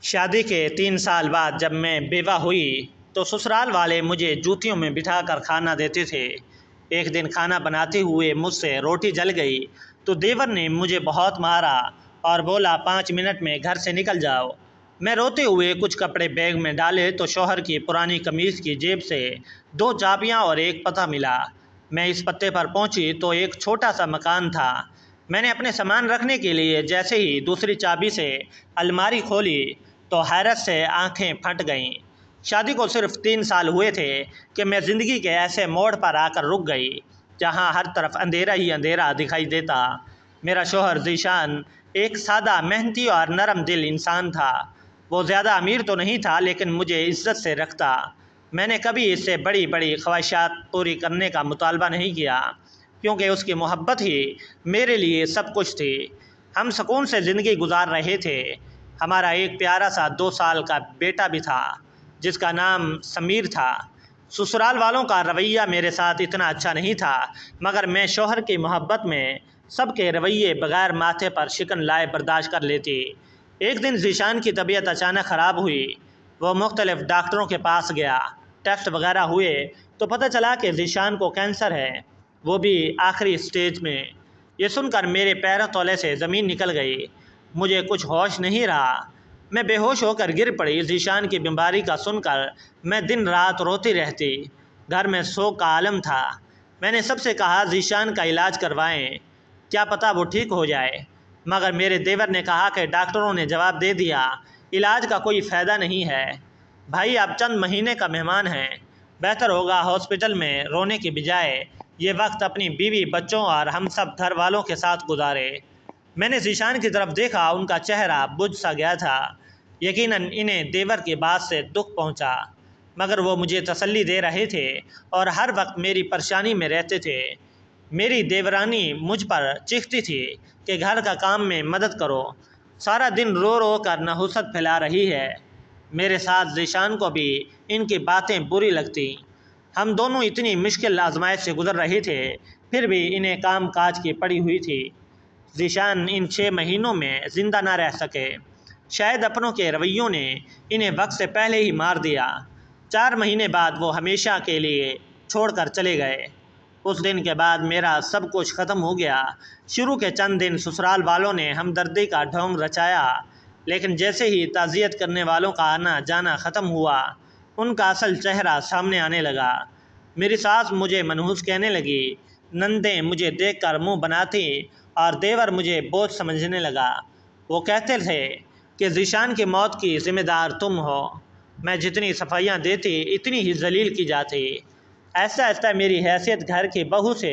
शादी के 3 साल बाद जब मैं बेवा हुई तो ससुराल वाले मुझे जूतियों में बिठा कर खाना देते थे। एक दिन खाना बनाते हुए मुझसे रोटी जल गई तो देवर ने मुझे बहुत मारा और बोला 5 मिनट में घर से निकल जाओ। मैं रोते हुए कुछ कपड़े बैग में डाले तो शौहर की पुरानी कमीज़ की जेब से 2 चाबियां और एक पता मिला। मैं इस पते पर पहुंची तो एक छोटा सा मकान था। मैंने अपने सामान रखने के लिए जैसे ही दूसरी चाबी से अलमारी खोली तो हैरत से आंखें फट गईं। शादी को सिर्फ 3 साल हुए थे कि मैं ज़िंदगी के ऐसे मोड़ पर आकर रुक गई जहां हर तरफ अंधेरा ही अंधेरा दिखाई देता। मेरा शौहर ज़ीशान एक सादा, मेहनती और नरम दिल इंसान था। वो ज़्यादा अमीर तो नहीं था लेकिन मुझे इज्जत से रखता। मैंने कभी इससे बड़ी बड़ी ख्वाहिशात पूरी करने का मुतालबा नहीं किया क्योंकि उसकी मोहब्बत ही मेरे लिए सब कुछ थी। हम सुकून से ज़िंदगी गुजार रहे थे। हमारा एक प्यारा सा 2 साल का बेटा भी था जिसका नाम समीर था। ससुराल वालों का रवैया मेरे साथ इतना अच्छा नहीं था मगर मैं शौहर की मोहब्बत में सबके रवैये बगैर माथे पर शिकन लाए बर्दाश्त कर लेती। एक दिन ज़ीशान की तबीयत अचानक ख़राब हुई। वो मुख्तलिफ़ डॉक्टरों के पास गया, टेस्ट वगैरह हुए तो पता चला कि ज़ीशान को कैंसर है, वो भी आखिरी स्टेज में। ये सुनकर मेरे पैरों तले से ज़मीन निकल गई। मुझे कुछ होश नहीं रहा। मैं बेहोश होकर गिर पड़ी। ज़ीशान की बीमारी का सुनकर मैं दिन रात रोती रहती। घर में शोक का आलम था। मैंने सबसे कहा ज़ीशान का इलाज करवाएं, क्या पता वो ठीक हो जाए। मगर मेरे देवर ने कहा कि डॉक्टरों ने जवाब दे दिया इलाज का कोई फ़ायदा नहीं है। भाई आप चंद महीने का मेहमान हैं, बेहतर होगा हॉस्पिटल में रोने की बजाय ये वक्त अपनी बीवी, बच्चों और हम सब घर वालों के साथ गुजारे। मैंने ज़ीशान की तरफ देखा, उनका चेहरा बुझ सा गया था। यकीनन इन्हें देवर की बात से दुख पहुंचा, मगर वो मुझे तसल्ली दे रहे थे और हर वक्त मेरी परेशानी में रहते थे। मेरी देवरानी मुझ पर चीखती थी कि घर का काम में मदद करो, सारा दिन रो रो कर नहुसत फैला रही है। मेरे साथ ज़ीशान को भी इनकी बातें बुरी लगती। हम दोनों इतनी मुश्किल आजमाइश से गुजर रहे थे, फिर भी इन्हें काम काज की पड़ी हुई थी। ज़ीशान इन 6 महीनों में ज़िंदा ना रह सके। शायद अपनों के रवैयों ने इन्हें वक्त से पहले ही मार दिया। 4 महीने बाद वो हमेशा के लिए छोड़कर चले गए। उस दिन के बाद मेरा सब कुछ ख़त्म हो गया। शुरू के चंद दिन ससुराल वालों ने हमदर्दी का ढोंग रचाया, लेकिन जैसे ही ताज़ियत करने वालों का आना जाना ख़त्म हुआ, उनका असल चेहरा सामने आने लगा। मेरी सास मुझे मनहूस कहने लगी, नंदें मुझे देखकर मुंह बनाती और देवर मुझे बोझ समझने लगा। वो कहते थे कि ज़ीशान की मौत की ज़िम्मेदार तुम हो। मैं जितनी सफाइयाँ देती इतनी ही जलील की जाती। ऐसा ऐसा मेरी हैसियत घर की बहू से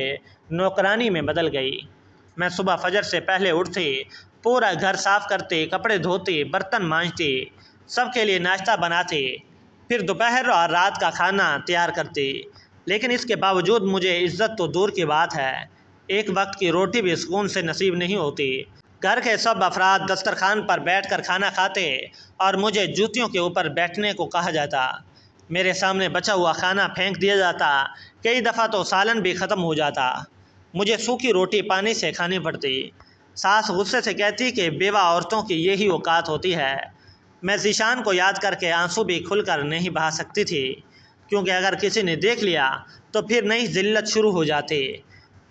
नौकरानी में बदल गई। मैं सुबह फजर से पहले उठती, पूरा घर साफ़ करती, कपड़े धोती, बर्तन मांजती, सबके लिए नाश्ता बनाती, फिर दोपहर और रात का खाना तैयार करती। लेकिन इसके बावजूद मुझे इज़्ज़त तो दूर की बात है, एक वक्त की रोटी भी सुकून से नसीब नहीं होती। घर के सब अफराद दस्तरखान पर बैठकर खाना खाते और मुझे जूतियों के ऊपर बैठने को कहा जाता। मेरे सामने बचा हुआ खाना फेंक दिया जाता। कई दफ़ा तो सालन भी ख़त्म हो जाता। मुझे सूखी रोटी पानी से खानी पड़ती। सास गुस्से से कहती कि बेवा औरतों की यही औकात होती है। मैं ज़ीशान को याद करके आंसू भी खुलकर नहीं बहा सकती थी, क्योंकि अगर किसी ने देख लिया तो फिर नई ज़िल्लत शुरू हो जाती।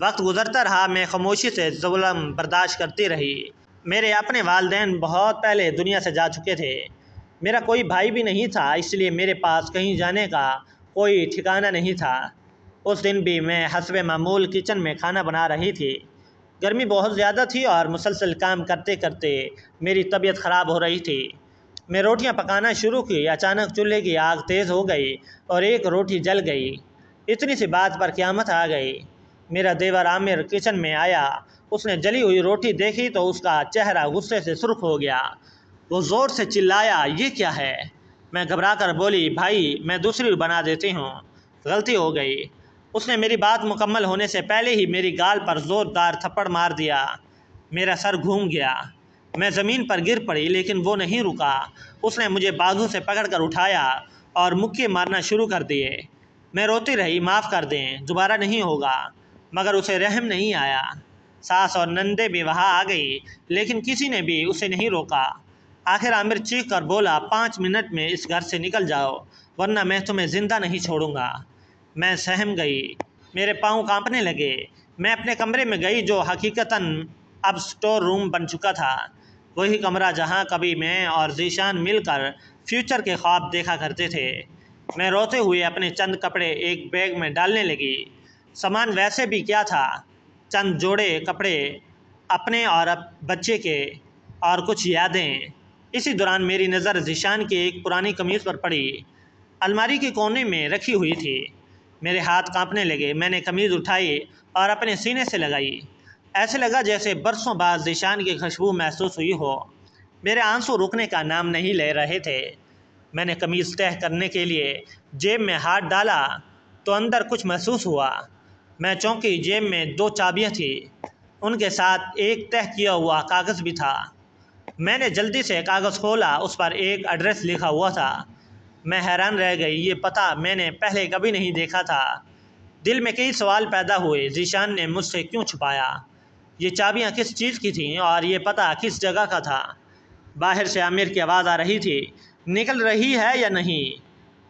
वक्त गुजरता रहा, मैं खामोशी से जुल्म बर्दाश्त करती रही। मेरे अपने वालिदैन बहुत पहले दुनिया से जा चुके थे। मेरा कोई भाई भी नहीं था, इसलिए मेरे पास कहीं जाने का कोई ठिकाना नहीं था। उस दिन भी मैं हस्बे मामूल किचन में खाना बना रही थी। गर्मी बहुत ज़्यादा थी और मुसलसल काम करते करते मेरी तबीयत ख़राब हो रही थी। मैं रोटियां पकाना शुरू की, अचानक चूल्हे की आग तेज़ हो गई और एक रोटी जल गई। इतनी सी बात पर क़यामत आ गई। मेरा देवर आमिर किचन में आया। उसने जली हुई रोटी देखी तो उसका चेहरा गुस्से से सुर्ख हो गया। वो ज़ोर से चिल्लाया, ये क्या है? मैं घबरा कर बोली, भाई मैं दूसरी बना देती हूँ, गलती हो गई। उसने मेरी बात मुकम्मल होने से पहले ही मेरी गाल पर ज़ोरदार थप्पड़ मार दिया। मेरा सर घूम गया। मैं ज़मीन पर गिर पड़ी, लेकिन वो नहीं रुका। उसने मुझे बाजू से पकड़कर उठाया और मुक्के मारना शुरू कर दिए। मैं रोती रही, माफ़ कर दें, दोबारा नहीं होगा। मगर उसे रहम नहीं आया। सास और नंदे भी वहाँ आ गई, लेकिन किसी ने भी उसे नहीं रोका। आखिर आमिर चीख कर बोला, 5 मिनट में इस घर से निकल जाओ वरना मैं तुम्हें ज़िंदा नहीं छोड़ूंगा। मैं सहम गई, मेरे पाँव कांपने लगे। मैं अपने कमरे में गई जो हकीकतन अब स्टोर रूम बन चुका था। वही कमरा जहाँ कभी मैं और ज़ीशान मिलकर फ्यूचर के ख्वाब देखा करते थे। मैं रोते हुए अपने चंद कपड़े एक बैग में डालने लगी। सामान वैसे भी क्या था, चंद जोड़े कपड़े अपने और बच्चे के और कुछ यादें। इसी दौरान मेरी नज़र ज़ीशान की एक पुरानी कमीज़ पर पड़ी, अलमारी के कोने में रखी हुई थी। मेरे हाथ कांपने लगे। मैंने कमीज़ उठाई और अपने सीने से लगाई। ऐसे लगा जैसे बरसों बाद ज़ीशान की खुशबू महसूस हुई हो। मेरे आंसू रुकने का नाम नहीं ले रहे थे। मैंने कमीज़ तह करने के लिए जेब में हाथ डाला तो अंदर कुछ महसूस हुआ। मैं चौंकी। जेब में 2 चाबियाँ थी, उनके साथ एक तह किया हुआ कागज़ भी था। मैंने जल्दी से कागज़ खोला, उस पर एक एड्रेस लिखा हुआ था। मैं हैरान रह गई, ये पता मैंने पहले कभी नहीं देखा था। दिल में कई सवाल पैदा हुए। ज़ीशान ने मुझसे क्यों छुपाया? ये चाबियाँ किस चीज़ की थीं और ये पता किस जगह का था? बाहर से आमिर की आवाज़ आ रही थी, निकल रही है या नहीं?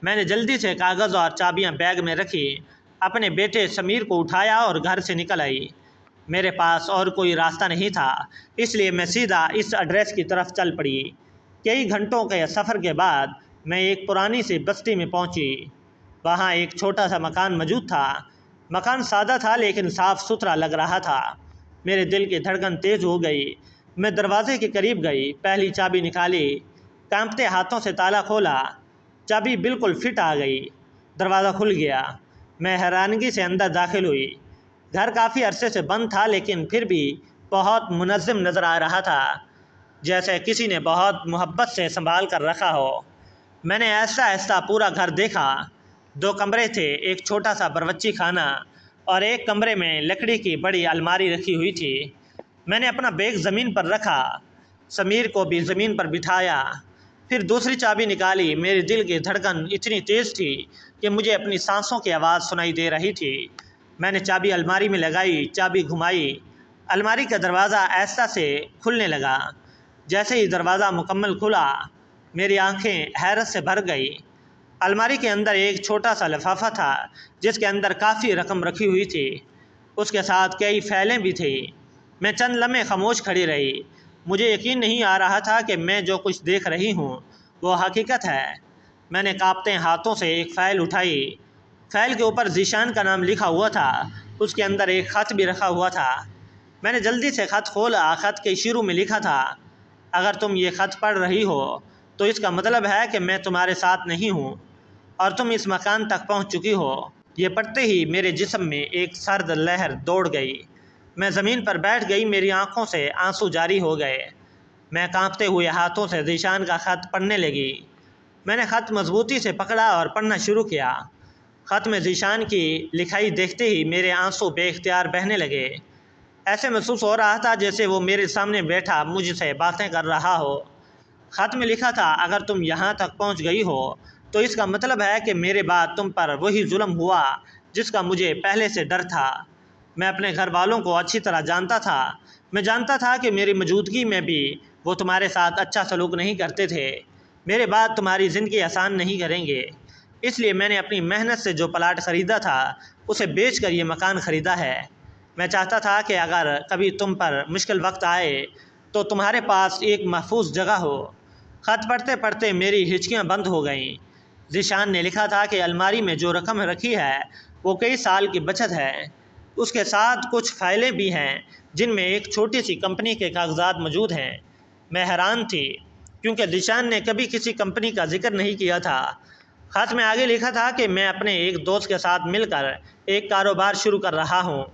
मैंने जल्दी से कागज़ और चाबियाँ बैग में रखी, अपने बेटे समीर को उठाया और घर से निकल आई। मेरे पास और कोई रास्ता नहीं था, इसलिए मैं सीधा इस एड्रेस की तरफ चल पड़ी। कई घंटों के सफ़र के बाद मैं एक पुरानी सी बस्ती में पहुंची। वहां एक छोटा सा मकान मौजूद था। मकान सादा था लेकिन साफ़ सुथरा लग रहा था। मेरे दिल की धड़कन तेज़ हो गई। मैं दरवाजे के करीब गई, पहली चाबी निकाली, कांपते हाथों से ताला खोला। चाबी बिल्कुल फिट आ गई, दरवाज़ा खुल गया। मैं हैरानगी से अंदर दाखिल हुई। घर काफ़ी अरसे से बंद था लेकिन फिर भी बहुत मुनज़्ज़म नज़र आ रहा था, जैसे किसी ने बहुत मोहब्बत से संभाल कर रखा हो। मैंने ऐसा ऐसा पूरा घर देखा। 2 कमरे थे, एक छोटा सा बावर्ची खाना और एक कमरे में लकड़ी की बड़ी अलमारी रखी हुई थी। मैंने अपना बैग ज़मीन पर रखा, समीर को भी ज़मीन पर बिठाया, फिर दूसरी चाबी निकाली। मेरे दिल की धड़कन इतनी तेज़ थी कि मुझे अपनी सांसों की आवाज़ सुनाई दे रही थी। मैंने चाबी अलमारी में लगाई, चाबी घुमाई, अलमारी का दरवाज़ा ऐसा से खुलने लगा। जैसे ही दरवाज़ा मुकम्मल खुला, मेरी आंखें हैरत से भर गई। अलमारी के अंदर एक छोटा सा लिफाफा था जिसके अंदर काफ़ी रकम रखी हुई थी। उसके साथ कई फाइलें भी थी। मैं चंद लम्हे खामोश खड़ी रही। मुझे यकीन नहीं आ रहा था कि मैं जो कुछ देख रही हूँ वो हकीकत है। मैंने कांपते हाथों से एक फ़ाइल उठाई। फ़ाइल के ऊपर ज़ीशान का नाम लिखा हुआ था। उसके अंदर एक ख़त भी रखा हुआ था। मैंने जल्दी से ख़त खोला। ख़त के शुरू में लिखा था, अगर तुम ये ख़त पढ़ रही हो तो इसका मतलब है कि मैं तुम्हारे साथ नहीं हूँ और तुम इस मकान तक पहुँच चुकी हो। ये पढ़ते ही मेरे जिस्म में एक सर्द लहर दौड़ गई। मैं ज़मीन पर बैठ गई, मेरी आंखों से आंसू जारी हो गए। मैं कांपते हुए हाथों से ज़ीशान का ख़त पढ़ने लगी। मैंने ख़त मजबूती से पकड़ा और पढ़ना शुरू किया। ख़त में ज़ीशान की लिखाई देखते ही मेरे आंसू बेइख्तियार बहने लगे। ऐसे महसूस हो रहा था जैसे वो मेरे सामने बैठा मुझसे बातें कर रहा हो। ख़त में लिखा था, अगर तुम यहाँ तक पहुँच गई हो तो इसका मतलब है कि मेरे बाद तुम पर वही जुल्म हुआ जिसका मुझे पहले से डर था। मैं अपने घर वालों को अच्छी तरह जानता था। मैं जानता था कि मेरी मौजूदगी में भी वो तुम्हारे साथ अच्छा सलूक नहीं करते थे। मेरे बाद तुम्हारी ज़िंदगी आसान नहीं करेंगे। इसलिए मैंने अपनी मेहनत से जो प्लाट ख़रीदा था उसे बेच कर ये मकान ख़रीदा है। मैं चाहता था कि अगर कभी तुम पर मुश्किल वक्त आए तो तुम्हारे पास एक महफूज जगह हो। ख़त पढ़ते पढ़ते मेरी हिचकियाँ बंद हो गईं। ज़ीशान ने लिखा था कि अलमारी में जो रकम रखी है वो कई साल की बचत है। उसके साथ कुछ फ़ाइलें भी हैं जिनमें एक छोटी सी कंपनी के कागजात मौजूद हैं। मैं हैरान थी क्योंकि ज़ीशान ने कभी किसी कंपनी का जिक्र नहीं किया था। ख़त में आगे लिखा था कि मैं अपने एक दोस्त के साथ मिलकर एक कारोबार शुरू कर रहा हूँ,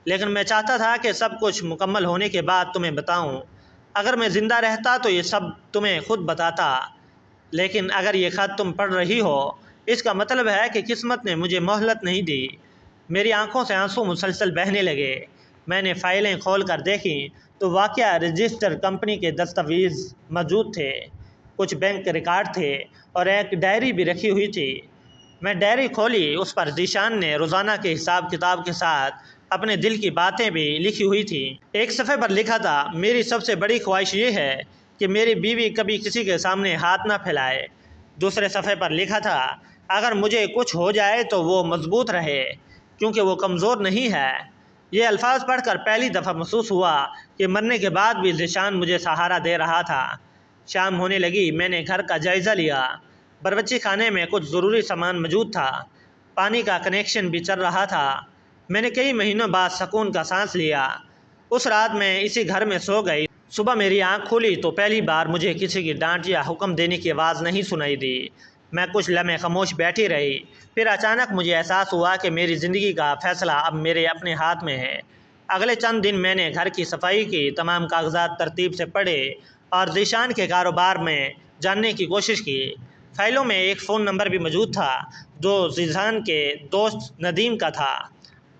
लेकिन मैं चाहता था कि सब कुछ मुकम्मल होने के बाद तुम्हें बताऊँ। अगर मैं ज़िंदा रहता तो ये सब तुम्हें खुद बताता, लेकिन अगर ये ख़त तुम पढ़ रही हो इसका मतलब है कि किस्मत ने मुझे मोहलत नहीं दी। मेरी आंखों से आंसू मुसलसल बहने लगे। मैंने फ़ाइलें खोल कर देखी तो वाक़या रजिस्टर कंपनी के दस्तावेज़ मौजूद थे, कुछ बैंक रिकॉर्ड थे और एक डायरी भी रखी हुई थी। मैं डायरी खोली, उस पर ज़ीशान ने रोज़ाना के हिसाब किताब के साथ अपने दिल की बातें भी लिखी हुई थी। एक सफ़े पर लिखा था, मेरी सबसे बड़ी ख्वाहिश ये है کہ میری بیوی کبھی کسی کے سامنے ہاتھ نہ پھیلائے۔ دوسرے صفحے پر لکھا تھا، اگر مجھے کچھ ہو جائے تو وہ مضبوط رہے کیونکہ وہ کمزور نہیں ہے۔ یہ الفاظ پڑھ کر پہلی دفعہ محسوس ہوا کہ مرنے کے بعد بھی ذیشان مجھے سہارا دے رہا تھا۔ شام ہونے لگی، میں نے گھر کا جائزہ لیا۔ باورچی خانے میں کچھ ضروری سامان موجود تھا، پانی کا کنیکشن بھی چل رہا تھا۔ میں نے کئی مہینوں بعد سکون کا سانس لیا۔ اس رات میں اسی گھر میں سو گئی۔ صبح میری آنکھ کھلی تو پہلی بار مجھے کسی کی ڈانٹ یا حکم دینے کی آواز نہیں سنائی دی۔ میں کچھ لمحے خاموش بیٹھی رہی، پھر اچانک مجھے احساس ہوا کہ میری زندگی کا فیصلہ اب میرے اپنے ہاتھ میں ہے۔ اگلے چند دن میں نے گھر کی صفائی کی، تمام کاغذات ترتیب سے پڑھے اور ذیشان کے کاروبار میں جاننے کی کوشش کی۔ فائلوں میں ایک فون نمبر بھی موجود تھا جو ذیشان کے دوست ندیم کا تھا۔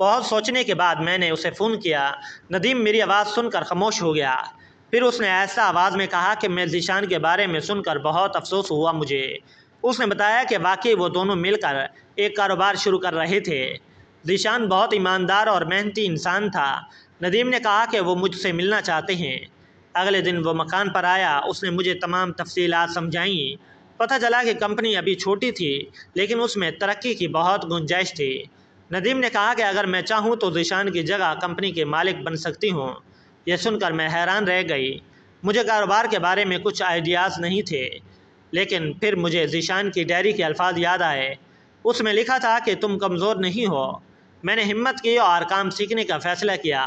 بہت سوچنے کے بعد میں نے اسے فون کیا۔ ندیم میری آواز سن کر خاموش ہو گیا، پھر اس نے ایسا آواز میں کہا کہ میں ذیشان کے بارے میں سن کر بہت افسوس ہوا مجھے۔ اس نے بتایا کہ واقعی وہ دونوں مل کر ایک کاروبار شروع کر رہے تھے۔ ذیشان بہت ایماندار اور محنتی انسان تھا۔ ندیم نے کہا کہ وہ مجھ سے ملنا چاہتے ہیں۔ اگلے دن وہ مکان پر آیا، اس نے مجھے تمام تفصیلات سمجھائیں۔ پتہ چلا کہ کمپنی ابھی چھوٹی تھی لیکن اس میں ترقی کی بہت گنجائش تھی۔ ندیم نے کہا کہ اگر میں چاہوں تو ذیشان کی جگہ کمپنی کے مالک بن سکتی ہوں۔ یہ سن کر میں حیران رہ گئی۔ مجھے کاروبار کے بارے میں کچھ آئیڈیاز نہیں تھے، لیکن پھر مجھے ذیشان کی ڈائری کے الفاظ یاد آئے۔ اس میں لکھا تھا کہ تم کمزور نہیں ہو۔ میں نے ہمت کی اور کام سیکھنے کا فیصلہ کیا۔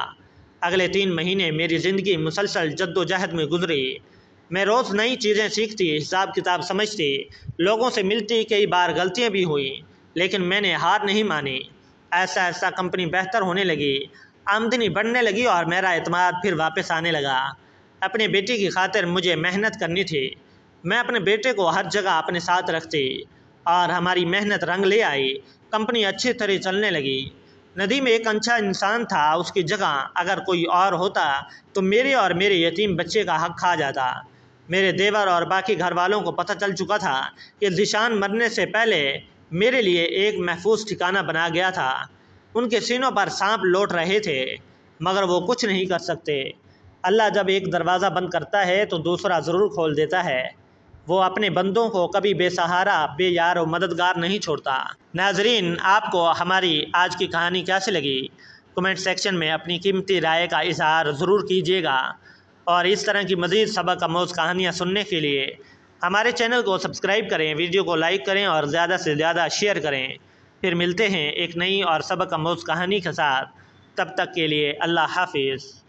اگلے 3 مہینے میری زندگی مسلسل جد و جہد میں گزری۔ میں روز نئی چیزیں سیکھتی، حساب کتاب سمجھتی، لوگوں سے ملتی، کئی بار غلطیاں بھی ہوئیں، لیکن میں نے ہار نہیں مانی۔ ایسا ایسا کمپنی بہتر ہونے لگی، آمدنی بڑھنے لگی اور میرا اعتماد پھر واپس آنے لگا۔ اپنے بیٹی کی خاطر مجھے محنت کرنی تھی۔ میں اپنے بیٹے کو ہر جگہ اپنے ساتھ رکھتی اور ہماری محنت رنگ لے آئی۔ کمپنی اچھی طرح چلنے لگی۔ ندیم ایک اچھا انسان تھا، اس کی جگہ اگر کوئی اور ہوتا تو میرے اور میرے یتیم بچے کا حق کھا جاتا۔ میرے دیور اور باقی گھر والوں کو پتہ چل چکا تھا کہ ذیشان مرنے سے پہلے میرے لیے ایک محفوظ ٹھکانہ بنا گیا تھا۔ ان کے سینوں پر سانپ لوٹ رہے تھے مگر وہ کچھ نہیں کر سکتے۔ اللہ جب ایک دروازہ بند کرتا ہے تو دوسرا ضرور کھول دیتا ہے۔ وہ اپنے بندوں کو کبھی بے سہارا، بے یار و مددگار نہیں چھوڑتا۔ ناظرین، آپ کو ہماری آج کی کہانی کیسی لگی؟ کمنٹ سیکشن میں اپنی قیمتی رائے کا اظہار ضرور کیجیے گا، اور اس طرح کی مزید سبق آموز کہانیاں سننے کے لیے ہمارے چینل کو سبسکرائب کریں، ویڈیو کو لائک کریں اور زیادہ سے زیادہ شیئر کریں۔ پھر ملتے ہیں ایک نئی اور سبق آموز کہانی کے ساتھ۔ تب تک کے لیے اللہ حافظ۔